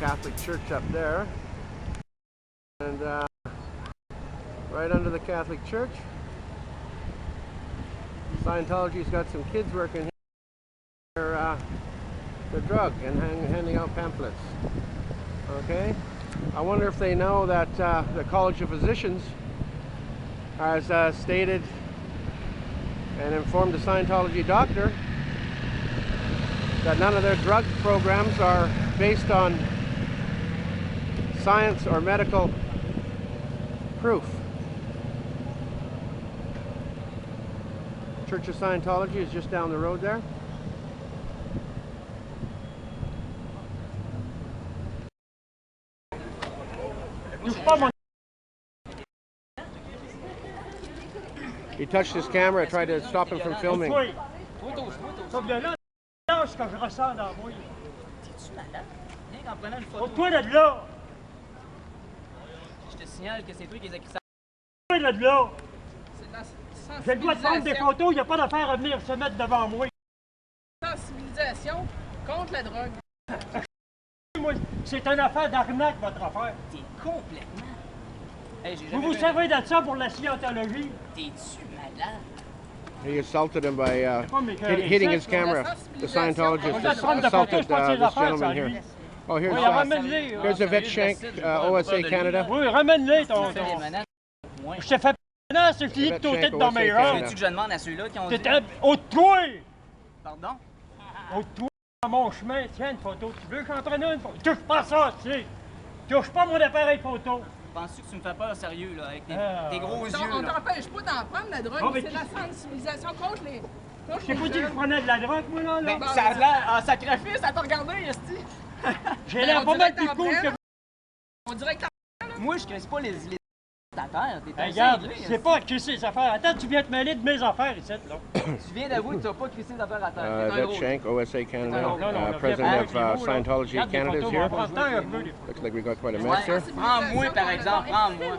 Catholic Church up there. And right under the Catholic Church, Scientology's got some kids working here. They're drug and handing out pamphlets. Okay? I wonder if they know that the College of Physicians has stated and informed a Scientology doctor that none of their drug programs are based on science or medical proof. Church of Scientology is just down the road there. He touched his camera. I tried to stop him from filming. Je te signale que c'est toi qui les accusés. J'ai le droit de prendre des photos, il n'y a pas d'affaire à venir se mettre devant moi. Sensibilisation contre la drogue. C'est une affaire d'arnaque, votre affaire. T'es complètement... Hey, vous vous servez de ça pour la scientologie. T'es-tu malade? He assaulted him by hitting his camera. The Scientologist assaulted this gentleman here. Oh, here's Yvette Shank, OSA Canada. Oui, ramène-les ton... Je t'ai fait non, c'est fini de t'ôter dans mes rangs. Veux-tu que je demande à ceux-là qui ont dit... T'étais au-de-toi! Pardon? Au-de-toi, dans mon chemin. Tiens, une photo. Tu veux que j'en prenne une photo? Touche pas ça, tu sais. Touche pas mon appareil photo. Penses-tu que tu me fais peur sérieux, là, avec tes gros yeux, On là? t'empêche pas d'en prendre la drogue, mais c'est la sensibilisation contre les... Je t'ai pas dit que je prenais de la drogue, moi, là. Ben, ça a l'air en sacrifice à te regarder, esti. J'ai l'air pas mal plus cool que... On dirait que t'en... Moi, je crée pas les ta terre. T'es regarde, c'est pas crisser les affaires à terre. Tu viens te mêler de mes affaires ici, là. Tu viens d'avouer que tu n'as pas crissé les affaires à terre. Yvette Shank, OSA Canada, president of Scientology Canada is here. Looks like we got quite a mess here. Prends-moi, par exemple, prends-moi.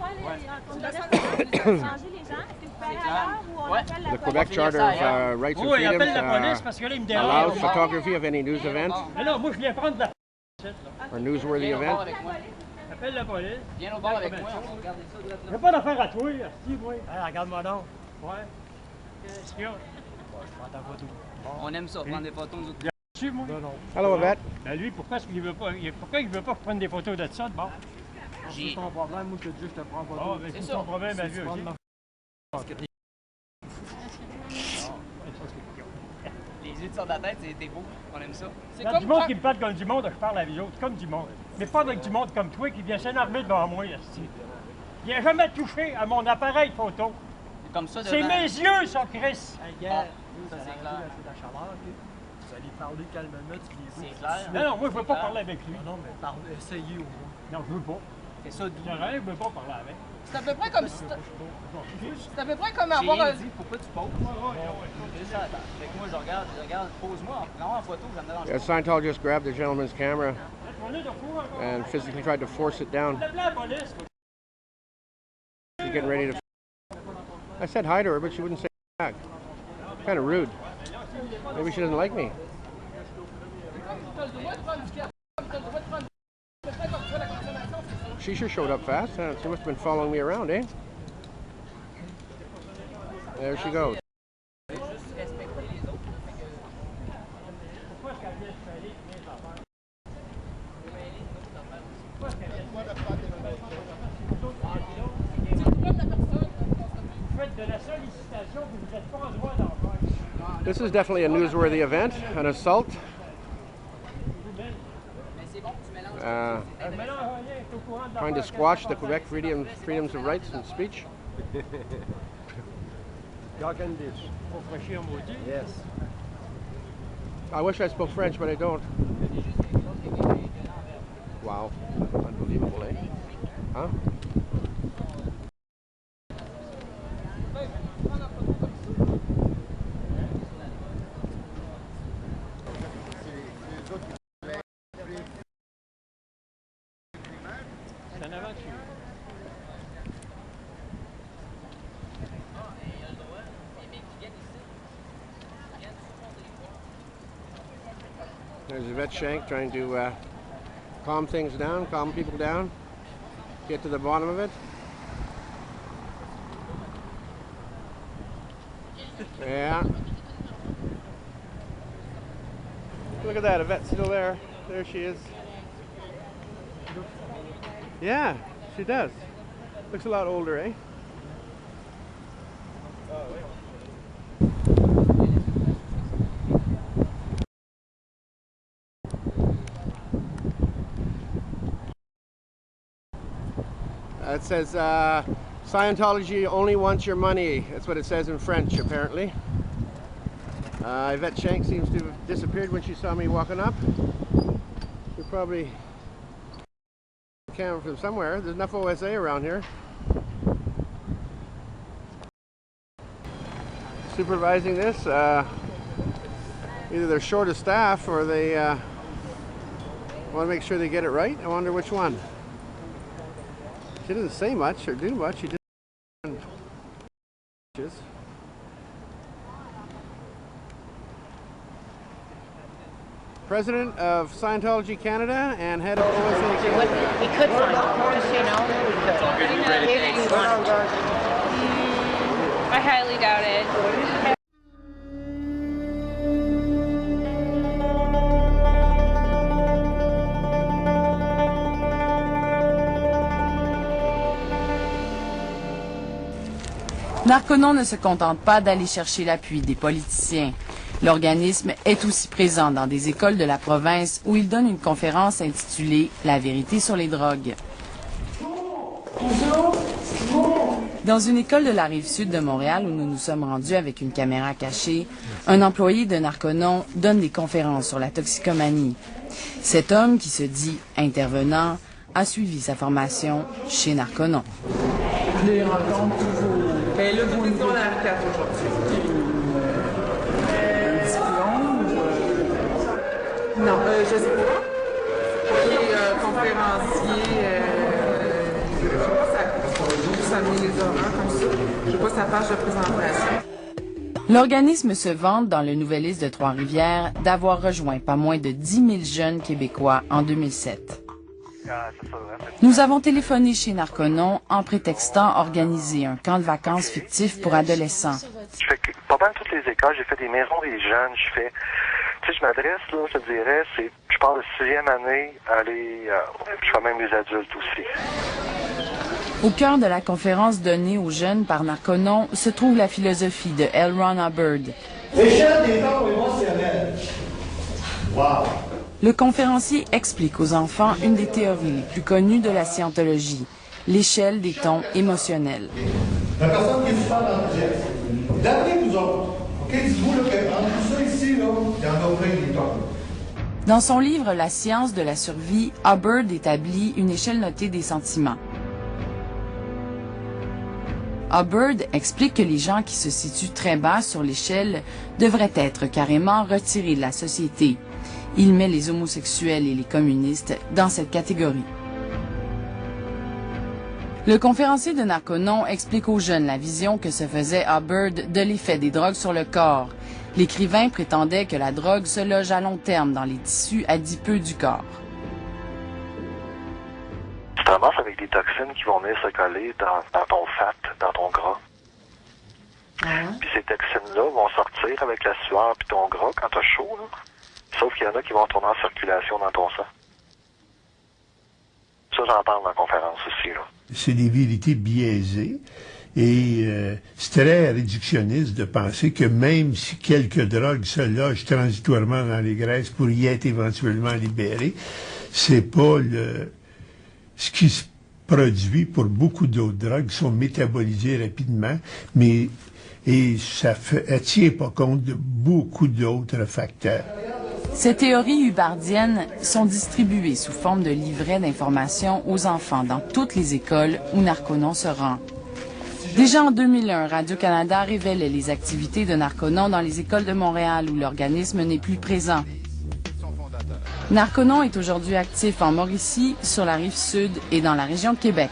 The Quebec Charter of Rights and Freedoms allows photography of any news event or newsworthy event. Appelle la police. Viens au bord avec moi, on va regarder ça. J'ai pas d'affaire à toi, si, moi. Regarde-moi donc. Ouais. Qu'est-ce qu'il y a? Je prends ta photo. On aime ça, prendre des photos, nous autres. Bien sûr, moi. Non. Hello, Yvette. Ben lui, pourquoi est-ce qu'il veut pas? Pourquoi il veut pas que je prenne des photos de ça, de bord? C'est ton problème, moi je te dis, je te prends photo. Ah, ben c'est ton problème à lui aussi. Les yeux sur la tête, c'est beau. On aime ça. C'est comme du monde qui me parle comme du monde, je parle avec eux. C'est comme du monde. Mais pas avec du monde comme toi qui vient s'énerver devant moi, ici. Il n'a jamais touché à mon appareil photo. C'est comme ça devant... C'est mes yeux, ça, Chris. Ça, c'est clair. C'est la chaleur, vous allez parler calmement, c'est clair. Non, moi, je veux pas parler avec lui. Non, mais essayez au moins. Non, je veux pas. C'est ça, d'où? Je veux pas parler avec. C'est à peu près comme si... C'est à peu près comme avoir un... Pourquoi tu poses? Juste attends. Fait que moi, je regarde, pose-moi en photo, ça me dérange pas. A Scientologist grabbed the gentleman's camera and physically tried to force it down. She's getting ready to... I said hi to her, but she wouldn't say back. Kind of rude. Maybe she doesn't like me. She sure showed up fast. She must have been following me around, eh? There she goes. This is definitely a newsworthy event, an assault. Trying to squash the Quebec freedoms of rights and speech. Yes. I wish I spoke French, but I don't. Wow, unbelievable, eh? Huh? There's Yvette Shank trying to calm things down, calm people down, get to the bottom of it. Yeah. Look at that, Yvette's still there. There she is. Yeah, she does. Looks a lot older, eh? It says Scientology only wants your money. That's what it says in French, apparently. Yvette Shank seems to have disappeared when she saw me walking up. We probably camera from somewhere. There's enough OSA around here. Supervising this, either they're short of staff or they want to make sure they get it right. I wonder which one. She doesn't say much or do much. She just President of Scientology Canada and head of OSA Canada. We could find out, just you know. If you want. I highly doubt it. Narconon ne se contente pas d'aller chercher l'appui des politiciens. L'organisme est aussi présent dans des écoles de la province où il donne une conférence intitulée « La vérité sur les drogues ». Dans une école de la Rive-Sud de Montréal où nous nous sommes rendus avec une caméra cachée, un employé de Narconon donne des conférences sur la toxicomanie. Cet homme, qui se dit intervenant, a suivi sa formation chez Narconon. Je les rencontre toujours. Mais là, vous nous donnez la carte aujourd'hui. Diplôme ou... Non, je sais pas. Qui est conférencier, je sais pas, ça met les horaires comme ça. Je sais pas sa page de présentation. L'organisme se vante dans le Nouvelliste de Trois-Rivières d'avoir rejoint pas moins de 10 000 jeunes Québécois en 2007. Nous avons téléphoné chez Narconon en prétextant organiser un camp de vacances fictif pour adolescents. Je fais pas mal toutes les écoles, j'ai fait des maisons des jeunes, je m'adresse, là, je te dirais, je pars de 6e année, je fais même les adultes aussi. Au cœur de la conférence donnée aux jeunes par Narconon se trouve la philosophie de L. Ron Hubbard. L'échelle des temps émotionnels. Wow! Le conférencier explique aux enfants une des théories les plus connues de la scientologie, l'échelle des tons émotionnels. La personne qui est super enthousiaste, d'après vous autres, ok, dites-vous là, que entre tout ça ici, là, il y en a plein des tons. Dans son livre La science de la survie, Hubbard établit une échelle notée des sentiments. Hubbard explique que les gens qui se situent très bas sur l'échelle devraient être carrément retirés de la société. Il met les homosexuels et les communistes dans cette catégorie. Le conférencier de Narconon explique aux jeunes la vision que se faisait Hubbard de l'effet des drogues sur le corps. L'écrivain prétendait que la drogue se loge à long terme dans les tissus adipeux du corps. Tu te ramasses avec des toxines qui vont venir se coller dans ton fat, dans ton gras. Puis ces toxines-là vont sortir avec la sueur puis ton gras quand t'as chaud, là. Sauf qu'il y en a qui vont tourner en circulation dans ton sang. Ça, j'en parle dans la conférence aussi, là. C'est des vérités biaisées et c'est très réductionniste de penser que même si quelques drogues se logent transitoirement dans les graisses pour y être éventuellement libérées, c'est pas ce qui se produit pour beaucoup d'autres drogues qui sont métabolisées rapidement, mais ça ne tient pas compte de beaucoup d'autres facteurs. Ces théories hubardiennes sont distribuées sous forme de livrets d'information aux enfants dans toutes les écoles où Narconon se rend. Déjà en 2001, Radio-Canada révélait les activités de Narconon dans les écoles de Montréal où l'organisme n'est plus présent. Narconon est aujourd'hui actif en Mauricie, sur la Rive-Sud et dans la région de Québec.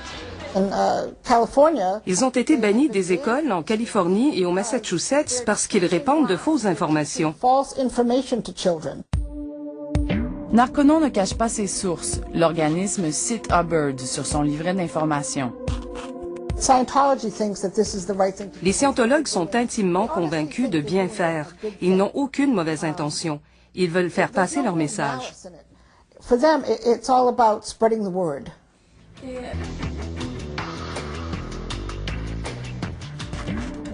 Ils ont été bannis des écoles en Californie et au Massachusetts parce qu'ils répandent de fausses informations. Narconon ne cache pas ses sources. L'organisme cite Hubbard sur son livret d'information. Les scientologues sont intimement convaincus de bien faire. Ils n'ont aucune mauvaise intention. Ils veulent faire passer leur message.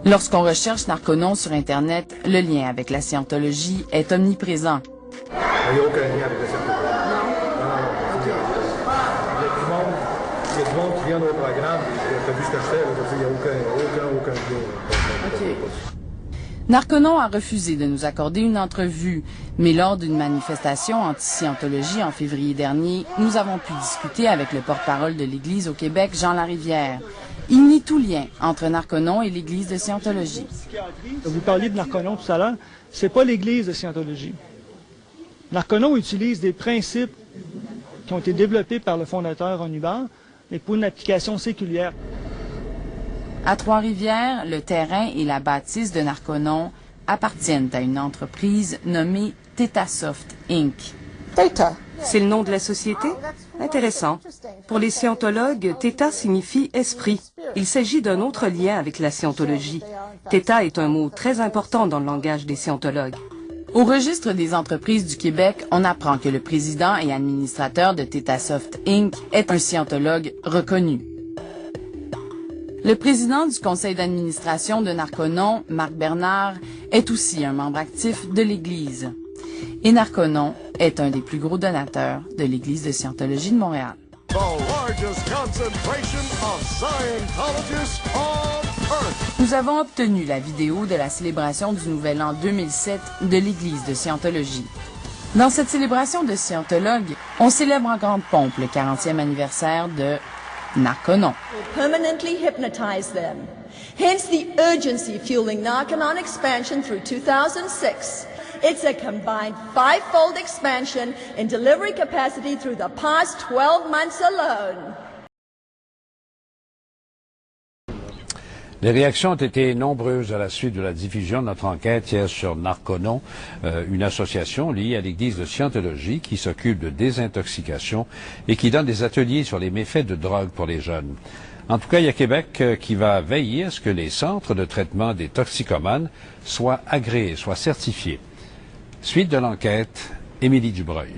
Lorsqu'on recherche Narconon sur Internet, le lien avec la scientologie est omniprésent. Il n'y a aucun lien avec la scientologie. Il y a du monde qui vient dans le programme, tu as vu ce que je fais, il n'y a aucun lien. Narconon a refusé de nous accorder une entrevue, mais lors d'une manifestation anti-scientologie en février dernier, nous avons pu discuter avec le porte-parole de l'Église au Québec, Jean Larivière. Il nie tout lien entre Narconon et l'Église de Scientologie. Vous parliez de Narconon tout à l'heure, c'est pas l'Église de Scientologie. Narconon utilise des principes qui ont été développés par le fondateur Ron Hubbard, mais pour une application séculière. À Trois-Rivières, le terrain et la bâtisse de Narconon appartiennent à une entreprise nommée Thetasoft Inc. C'est le nom de la société? Intéressant. Pour les scientologues, Theta signifie esprit. Il s'agit d'un autre lien avec la scientologie. Theta est un mot très important dans le langage des scientologues. Au registre des entreprises du Québec, on apprend que le président et administrateur de Thetasoft Inc. est un scientologue reconnu. Le président du conseil d'administration de Narconon, Marc Bernard, est aussi un membre actif de l'Église. Et Narconon est un des plus gros donateurs de l'Église de Scientologie de Montréal. Nous avons obtenu la vidéo de la célébration du Nouvel An 2007 de l'Église de Scientologie. Dans cette célébration de scientologues, on célèbre en grande pompe le 40e anniversaire de Narconon. Permanently hypnotize them. Hence the urgency fueling Narconon expansion through 2006. It's a combined 5-fold expansion in delivery capacity through the past 12 months alone. Les réactions ont été nombreuses à la suite de la diffusion de notre enquête hier sur Narconon, une association liée à l'Église de Scientologie qui s'occupe de désintoxication et qui donne des ateliers sur les méfaits de drogue pour les jeunes. En tout cas, il y a Québec qui va veiller à ce que les centres de traitement des toxicomanes soient agréés, soient certifiés. Suite de l'enquête, Émilie Dubreuil.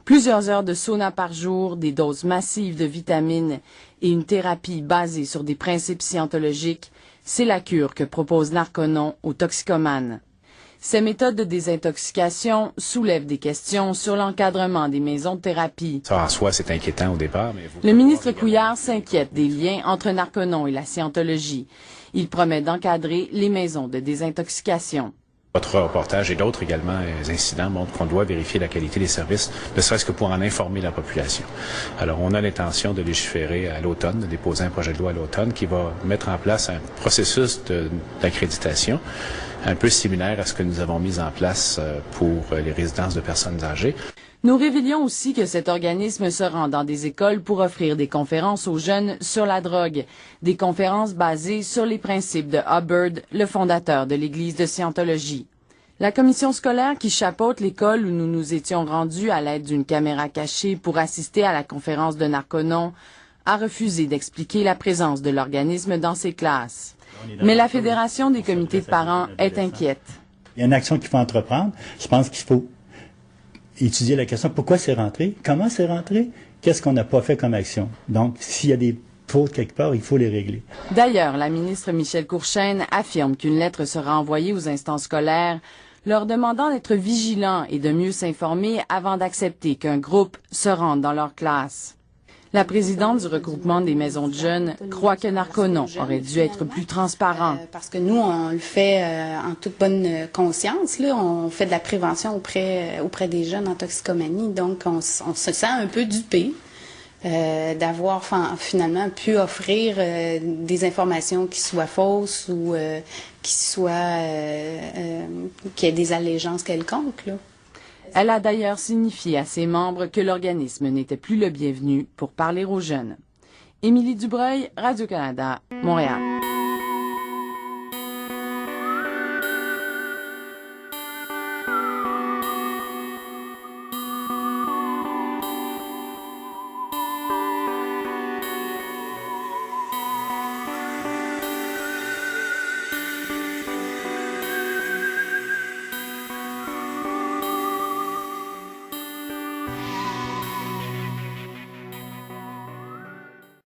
Plusieurs heures de sauna par jour, des doses massives de vitamines et une thérapie basée sur des principes scientologiques, c'est la cure que propose Narconon aux toxicomanes. Ces méthodes de désintoxication soulèvent des questions sur l'encadrement des maisons de thérapie. Ça, en soi, c'est inquiétant au départ. Mais le ministre Couillard s'inquiète des liens entre Narconon et la scientologie. Il promet d'encadrer les maisons de désintoxication. Votre reportage et d'autres également incidents montrent qu'on doit vérifier la qualité des services, ne serait-ce que pour en informer la population. Alors, on a l'intention de légiférer à l'automne, de déposer un projet de loi à l'automne qui va mettre en place un processus d'accréditation un peu similaire à ce que nous avons mis en place pour les résidences de personnes âgées. Nous révélions aussi que cet organisme se rend dans des écoles pour offrir des conférences aux jeunes sur la drogue, des conférences basées sur les principes de Hubbard, le fondateur de l'Église de Scientologie. La commission scolaire qui chapeaute l'école où nous nous étions rendus à l'aide d'une caméra cachée pour assister à la conférence de Narconon a refusé d'expliquer la présence de l'organisme dans ses classes. Mais la Fédération des comités de parents est inquiète. Il y a une action qu'il faut entreprendre. Je pense qu'il faut étudier la question, pourquoi c'est rentré, comment c'est rentré, qu'est-ce qu'on n'a pas fait comme action. Donc, s'il y a des fautes quelque part, il faut les régler. D'ailleurs, la ministre Michèle Courchaine affirme qu'une lettre sera envoyée aux instances scolaires leur demandant d'être vigilants et de mieux s'informer avant d'accepter qu'un groupe se rende dans leur classe. La présidente du regroupement des maisons de jeunes croit que Narconon aurait dû être plus transparent. Parce que nous, on le fait en toute bonne conscience. Là. On fait de la prévention auprès des jeunes en toxicomanie. Donc, on se sent un peu dupé d'avoir finalement pu offrir des informations qui soient fausses ou qui aient des allégeances quelconques. Là. Elle a d'ailleurs signifié à ses membres que l'organisme n'était plus le bienvenu pour parler aux jeunes. Émilie Dubreuil, Radio-Canada, Montréal.